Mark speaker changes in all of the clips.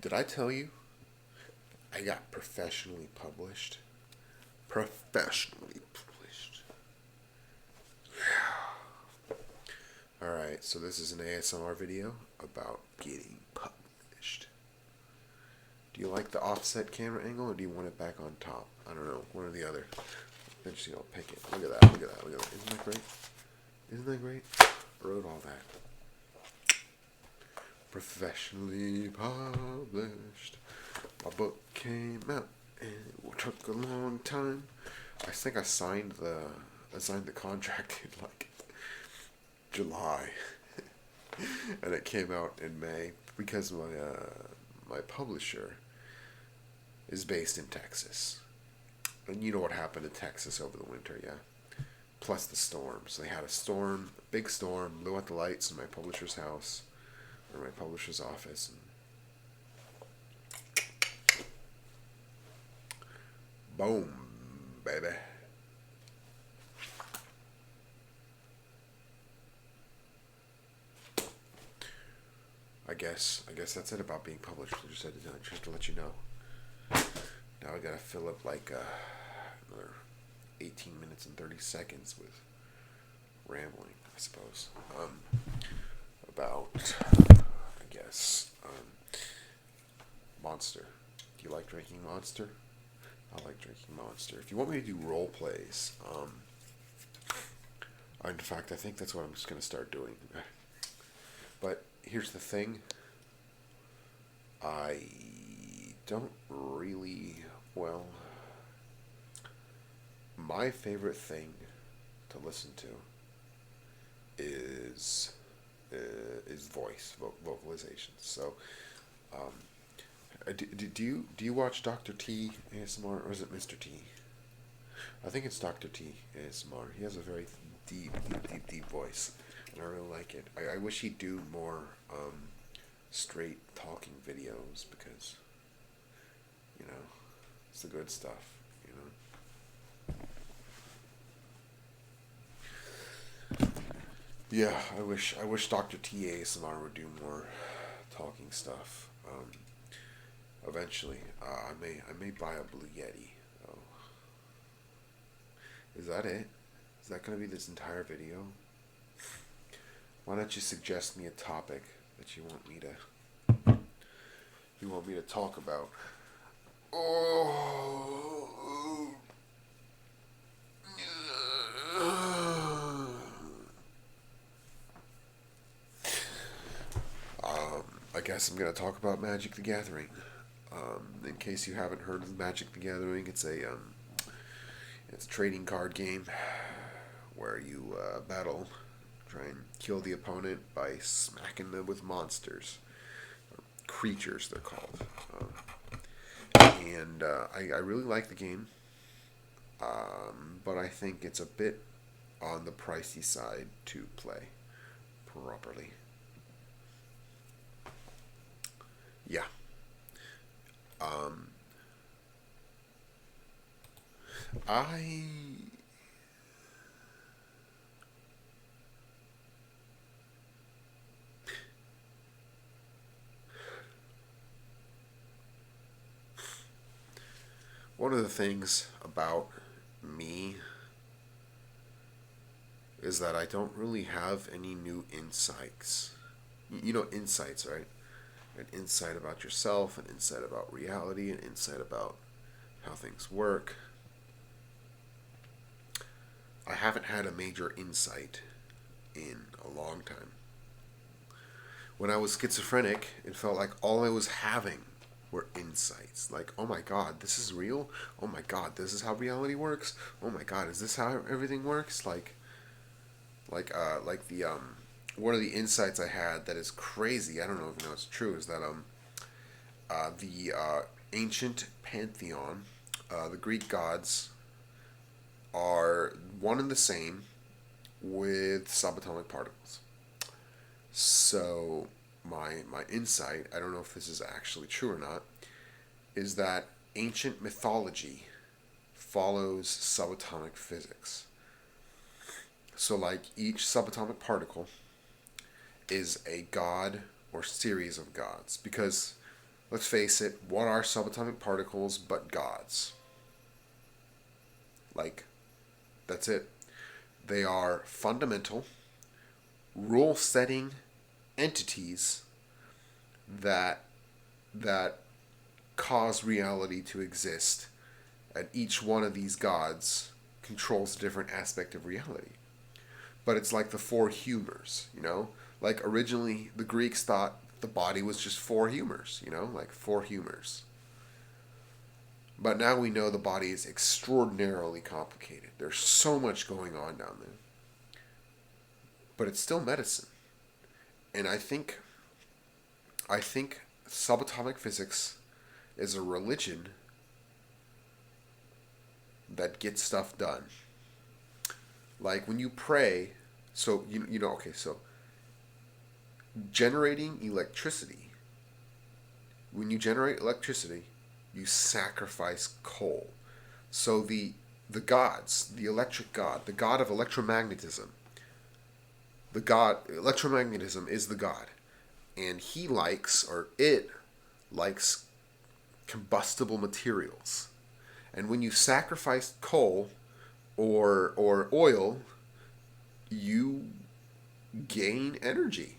Speaker 1: Did I tell you I got professionally published? Professionally published. Alright, so this is an ASMR video about getting published. Do you like the offset camera angle or do you want it back on top? I don't know, one or the other. Eventually I'll pick it. Look at that, look at that, look at that. Isn't that great? Isn't that great? I wrote all that. Professionally published. My book came out and it took a long time. I think I signed the contract in like July, and it came out in May because my publisher is based in Texas, and you know what happened in Texas over the winter, yeah. Plus the storms. They had a storm, a big storm, blew out the lights in my publisher's house, or my publisher's office, and boom, baby. I guess that's it about being published. Just to let you know. Now I gotta fill up like another 18 minutes and 30 seconds with rambling, I suppose. About, I guess, Monster. Do you like drinking Monster? I like drinking Monster. If you want me to do role plays, in fact, I think that's what I'm just gonna start doing. But here's the thing. I don't really, well, my favorite thing to listen to is voice vocalizations. So, do you watch Dr. T ASMR or is it Mr. T? I think it's Dr. T ASMR. He has a very deep voice, and I really like it. I wish he'd do more straight talking videos because, you know, it's the good stuff, you know. Yeah, I wish Dr. T ASMR would do more talking stuff. Eventually, I may buy a Blue Yeti. Oh, is that it? Is that gonna be this entire video? Why don't you suggest me a topic that you want me to talk about? Oh, I guess I'm gonna talk about Magic the Gathering. In case you haven't heard of Magic the Gathering, it's a trading card game where you battle, try and kill the opponent by smacking them with monsters, or creatures they're called. And I really like the game, but I think it's a bit on the pricey side to play properly. Yeah. Um, I One of the things about me is that I don't really have any new insights. You know, insights, right? An insight about yourself, an insight about reality, an insight about how things work. I haven't had a major insight in a long time. When I was schizophrenic, it felt like all I was having were insights. Like, oh my god, this is real? Oh my god, this is how reality works? Oh my god, is this how everything works? Like the one of the insights I had that is crazy. I don't know if it's true. Is that the ancient pantheon, the Greek gods are one and the same with subatomic particles. So my insight, I don't know if this is actually true or not, is that ancient mythology follows subatomic physics. So like each subatomic particle is a god or series of gods because let's face it, what are subatomic particles but gods? Like, that's it. They are fundamental, rule setting entities that that cause reality to exist, and each one of these gods controls a different aspect of reality. But it's like the four humors, you know? Like originally the Greeks thought the body was just four humors, you know? Like four humors. But now we know the body is extraordinarily complicated. There's so much going on down there. But it's still medicine. And I think subatomic physics is a religion that gets stuff done. Like when you pray, so you know, okay, so generating electricity. When you generate electricity, you sacrifice coal. So the gods, the electric god, the god of electromagnetism, the god electromagnetism is the god, and he likes, or it likes, combustible materials. And when you sacrifice coal or oil, you gain energy.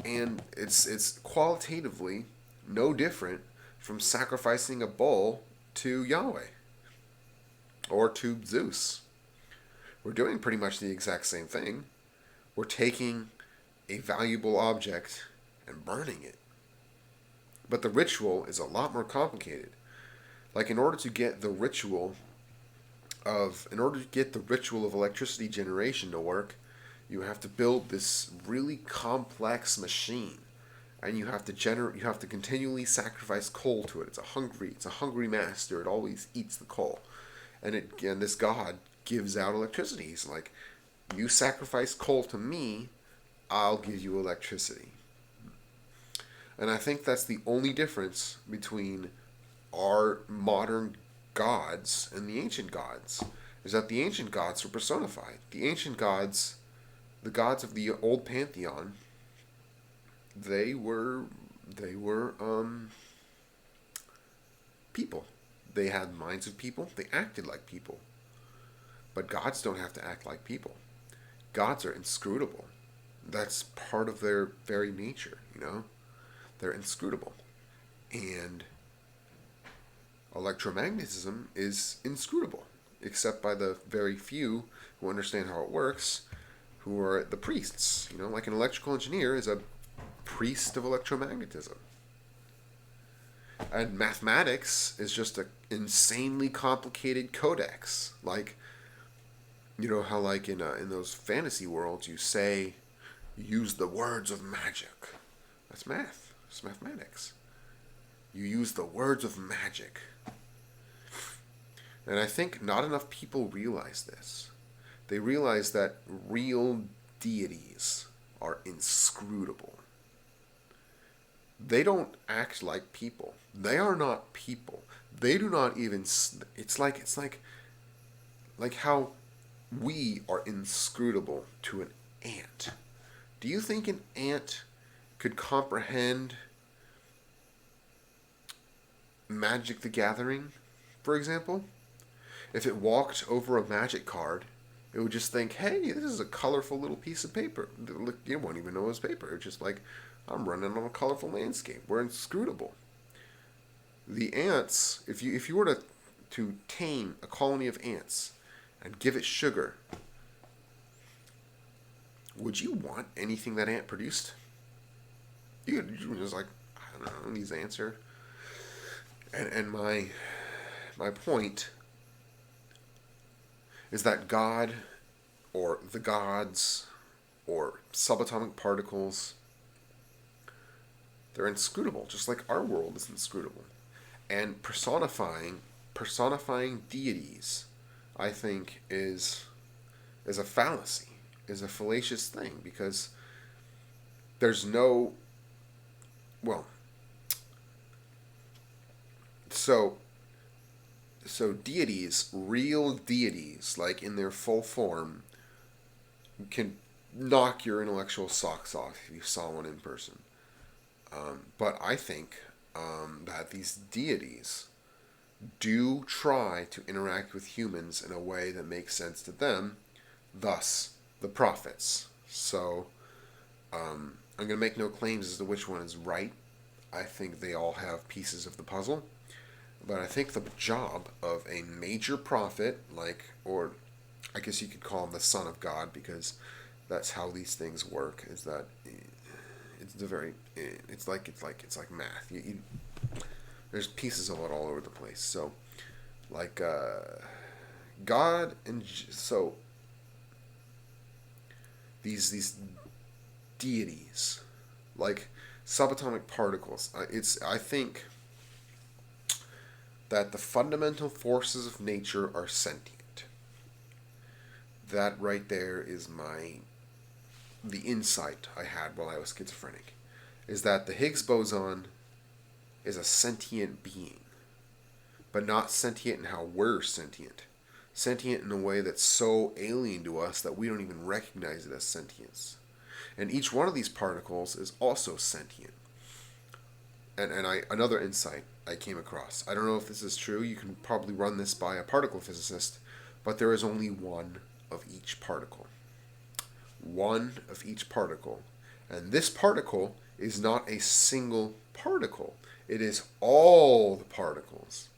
Speaker 1: And it's qualitatively no different from sacrificing a bull to Yahweh or to Zeus. We're doing pretty much the exact same thing. We're taking a valuable object and burning it. But the ritual is a lot more complicated. Like in order to get the ritual of electricity generation to work, you have to build this really complex machine, and you have to continually sacrifice coal to it. It's a hungry master. It always eats the coal. And this god gives out electricity. He's like, you sacrifice coal to me, I'll give you electricity. And I think that's the only difference between our modern gods and the ancient gods, is that the ancient gods were personified. The ancient gods, the gods of the old pantheon, they were people. They had minds of people. They acted like people. But gods don't have to act like people. Gods are inscrutable. That's part of their very nature, you know? They're inscrutable. And electromagnetism is inscrutable, except by the very few who understand how it works, who are the priests. You know, like an electrical engineer is a priest of electromagnetism. And mathematics is just an insanely complicated codex. Like, you know how like in those fantasy worlds you use the words of magic. That's math. It's mathematics. You use the words of magic. And I think not enough people realize this. They realize that real deities are inscrutable. They don't act like people. They are not people. They do not even. It's like how we are inscrutable to an ant. Do you think an ant could comprehend Magic the Gathering, for example? If it walked over a magic card, it would just think, hey, this is a colorful little piece of paper. You won't even know it was paper. It's just like, I'm running on a colorful landscape. We're inscrutable. The ants, if you were to tame a colony of ants and give it sugar, would you want anything that ant produced? You just like, I don't know, these ants are. And my point is that God, or the gods, or subatomic particles, they're inscrutable, just like our world is inscrutable. And personifying deities, I think, is a fallacy, is a fallacious thing, because there's no, well, so deities, real deities, like in their full form, can knock your intellectual socks off if you saw one in person. But I think that these deities do try to interact with humans in a way that makes sense to them, thus the prophets. So I'm going to make no claims as to which one is right. I think they all have pieces of the puzzle. But I think the job of a major prophet, or I guess you could call him the son of God, because that's how these things work, is that it's like math. There's pieces of it all over the place. So, like, God, and so these deities, like subatomic particles. I think that the fundamental forces of nature are sentient. That right there is the insight I had while I was schizophrenic, is that the Higgs boson is a sentient being, but not sentient in how we're sentient. Sentient in a way that's so alien to us that we don't even recognize it as sentience. And each one of these particles is also sentient. And another insight I came across. I don't know if this is true. You can probably run this by a particle physicist, but there is only one of each particle. One of each particle. And this particle is not a single particle. It is all the particles.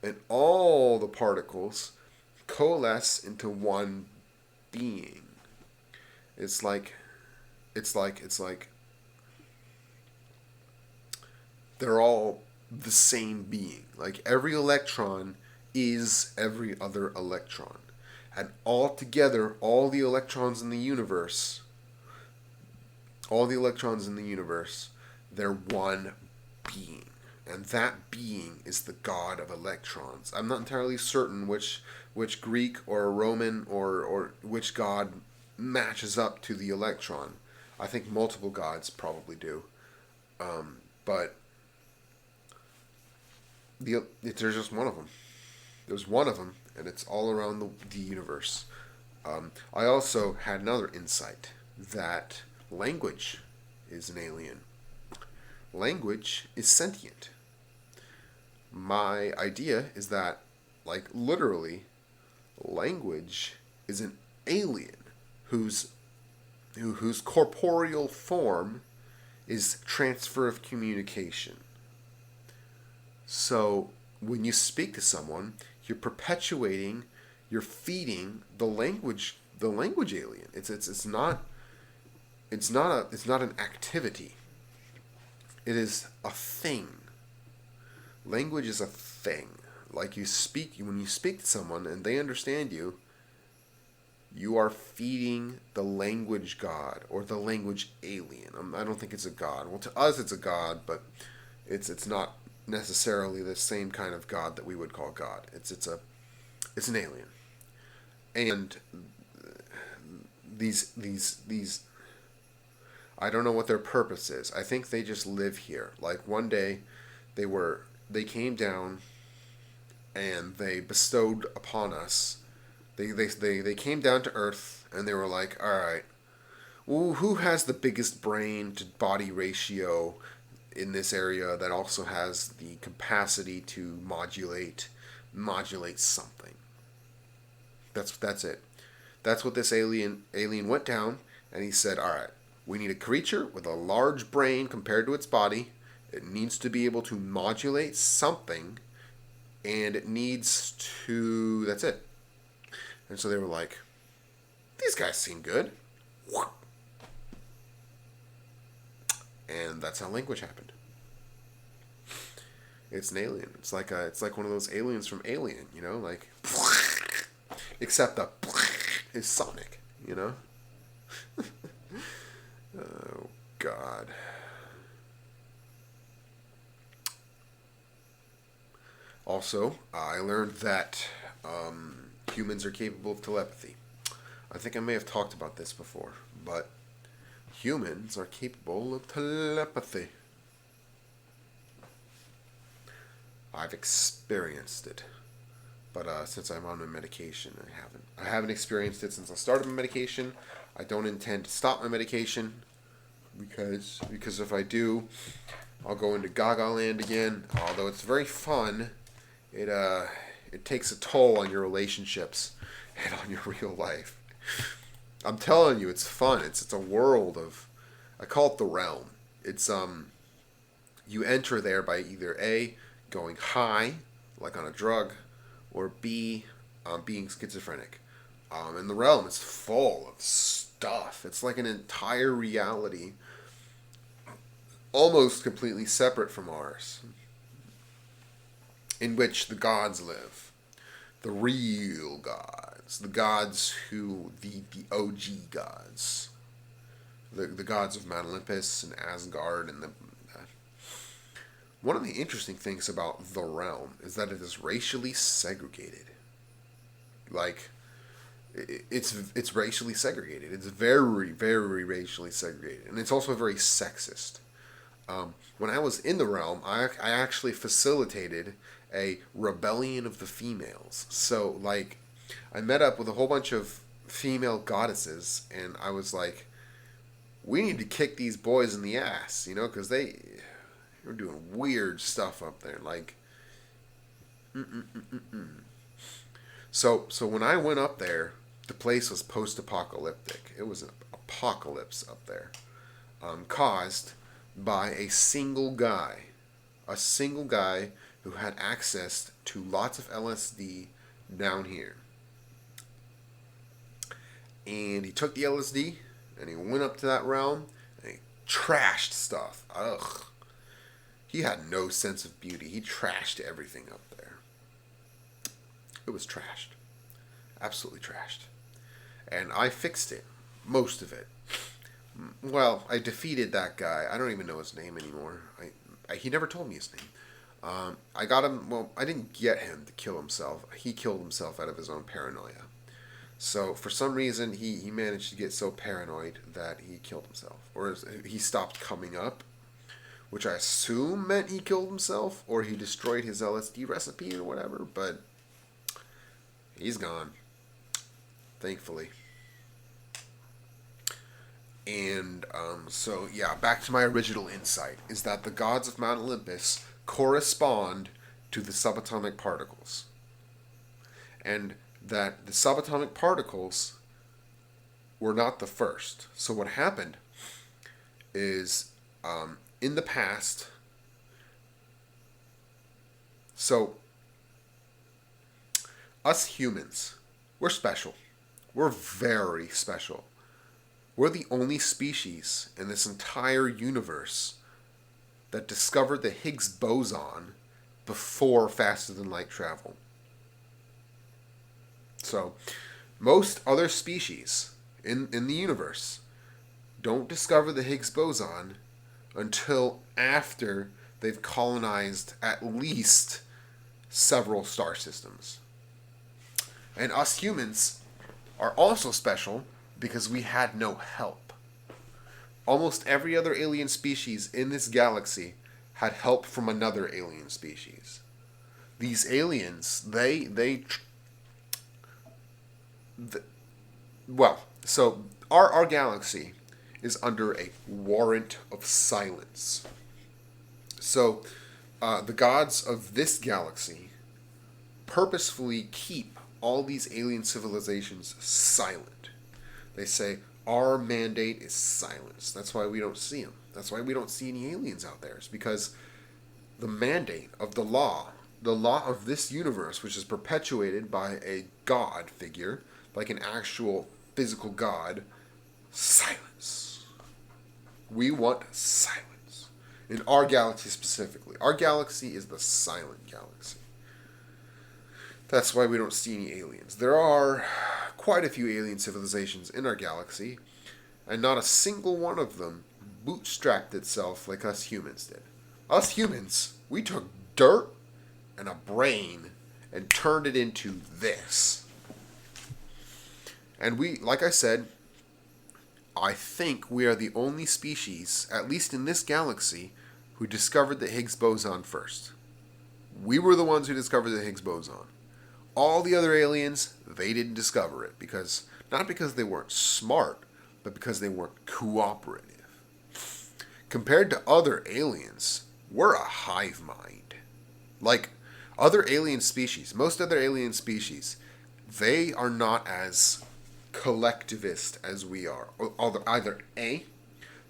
Speaker 1: And all the particles coalesce into one being. It's like they're all the same being. Like every electron is every other electron. And all together, all the electrons in the universe, they're one being. And that being is the god of electrons. I'm not entirely certain which Greek or Roman or which god matches up to the electron. I think multiple gods probably do. But there's just one of them. There's one of them, and it's all around the universe. I also had another insight that language is an alien. Language is sentient. My idea is that, like, literally, language is an alien whose corporeal form is transfer of communication. So when you speak to someone, you're perpetuating, you're feeding the language alien. It's not an activity. It is a thing. Language is a thing. Like when you speak to someone and they understand you, you are feeding the language god or the language alien. I don't think it's a god. Well, to us it's a god, but it's not necessarily the same kind of god that we would call God. It's an alien. And these I don't know what their purpose is. I think they just live here. Like one day they came down and they bestowed upon us. They came down to Earth and they were like, all right, who has the biggest brain to body ratio in this area that also has the capacity to modulate something? That's it. That's what this alien went down, and he said, all right, we need a creature with a large brain compared to its body. It needs to be able to modulate something, and it needs to... That's it. And so they were like, these guys seem good. And that's how language happened. It's an alien. It's like one of those aliens from Alien, you know, like, except the is sonic, you know. Oh God. Also, I learned that humans are capable of telepathy. I think I may have talked about this before, but humans are capable of telepathy. I've experienced it, but since I'm on my medication, I haven't. I haven't experienced it since I started my medication. I don't intend to stop my medication because if I do, I'll go into Gaga Land again. Although it's very fun, it takes a toll on your relationships and on your real life. I'm telling you, it's fun. It's a world of, I call it the realm. It's you enter there by either A, going high, like on a drug, or B, being schizophrenic. And the realm is full of stuff. It's like an entire reality, almost completely separate from ours, in which the gods live. The real gods. The gods who, the OG gods. The gods of Mount Olympus and Asgard and the... One of the interesting things about the realm is that it is racially segregated. Like, it's racially segregated. It's very, very racially segregated. And it's also very sexist. When I was in the realm, I actually facilitated a rebellion of the females. So, like, I met up with a whole bunch of female goddesses, and I was like, we need to kick these boys in the ass, because they were doing weird stuff up there. Like, So when I went up there, the place was post-apocalyptic. It was an apocalypse up there, caused by a single guy who had access to lots of LSD down here. And he took the LSD and he went up to that realm and he trashed stuff. Ugh. He had no sense of beauty. He trashed everything up there. It was trashed. Absolutely trashed. And I fixed it. Most of it. Well, I defeated that guy. I don't even know his name anymore. He never told me his name. I got him... Well, I didn't get him to kill himself. He killed himself out of his own paranoia. So, for some reason, he managed to get so paranoid that he killed himself. Or he stopped coming up, which I assume meant he killed himself, or he destroyed his LSD recipe or whatever, but he's gone. Thankfully. And, so, yeah, back to my original insight, is that the gods of Mount Olympus correspond to the subatomic particles. And that the subatomic particles were not the first. So what happened is, in the past, so us humans, we're special. We're very special. We're the only species in this entire universe that discovered the Higgs boson before faster than light travel. So, most other species in the universe don't discover the Higgs boson until after they've colonized at least several star systems. And us humans are also special because we had no help. Almost every other alien species in this galaxy had help from another alien species. These aliens, so our galaxy is under a warrant of silence. So the gods of this galaxy purposefully keep all these alien civilizations silent. They say, our mandate is silence. That's why we don't see them. That's why we don't see any aliens out there. It's because the mandate of the law of this universe, which is perpetuated by a god figure, like an actual physical god, silence. We want silence. In our galaxy specifically. Our galaxy is the silent galaxy. That's why we don't see any aliens. There are quite a few alien civilizations in our galaxy, and not a single one of them bootstrapped itself like us humans did. Us humans, we took dirt and a brain and turned it into this. And we, like I said, I think we are the only species, at least in this galaxy, who discovered the Higgs boson first. We were the ones who discovered the Higgs boson. All the other aliens, they didn't discover it not because they weren't smart, but because they weren't cooperative. Compared to other aliens, we're a hive mind. Like other alien species, most other alien species, they are not as collectivist as we are. Either A,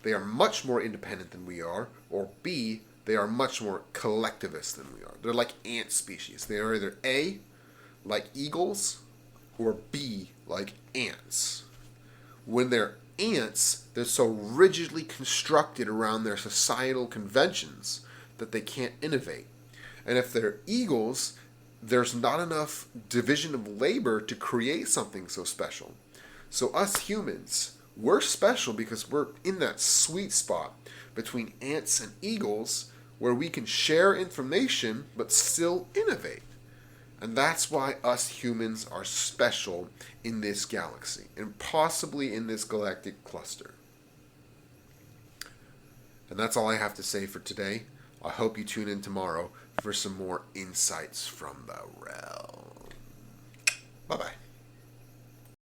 Speaker 1: they are much more independent than we are, or B, they are much more collectivist than we are. They're like ant species. They are either A, like eagles, or B, like ants. When they're ants, they're so rigidly constructed around their societal conventions that they can't innovate. And if they're eagles, there's not enough division of labor to create something so special. So us humans, we're special because we're in that sweet spot between ants and eagles where we can share information but still innovate. And that's why us humans are special in this galaxy and possibly in this galactic cluster. And that's all I have to say for today. I hope you tune in tomorrow for some more insights from the realm.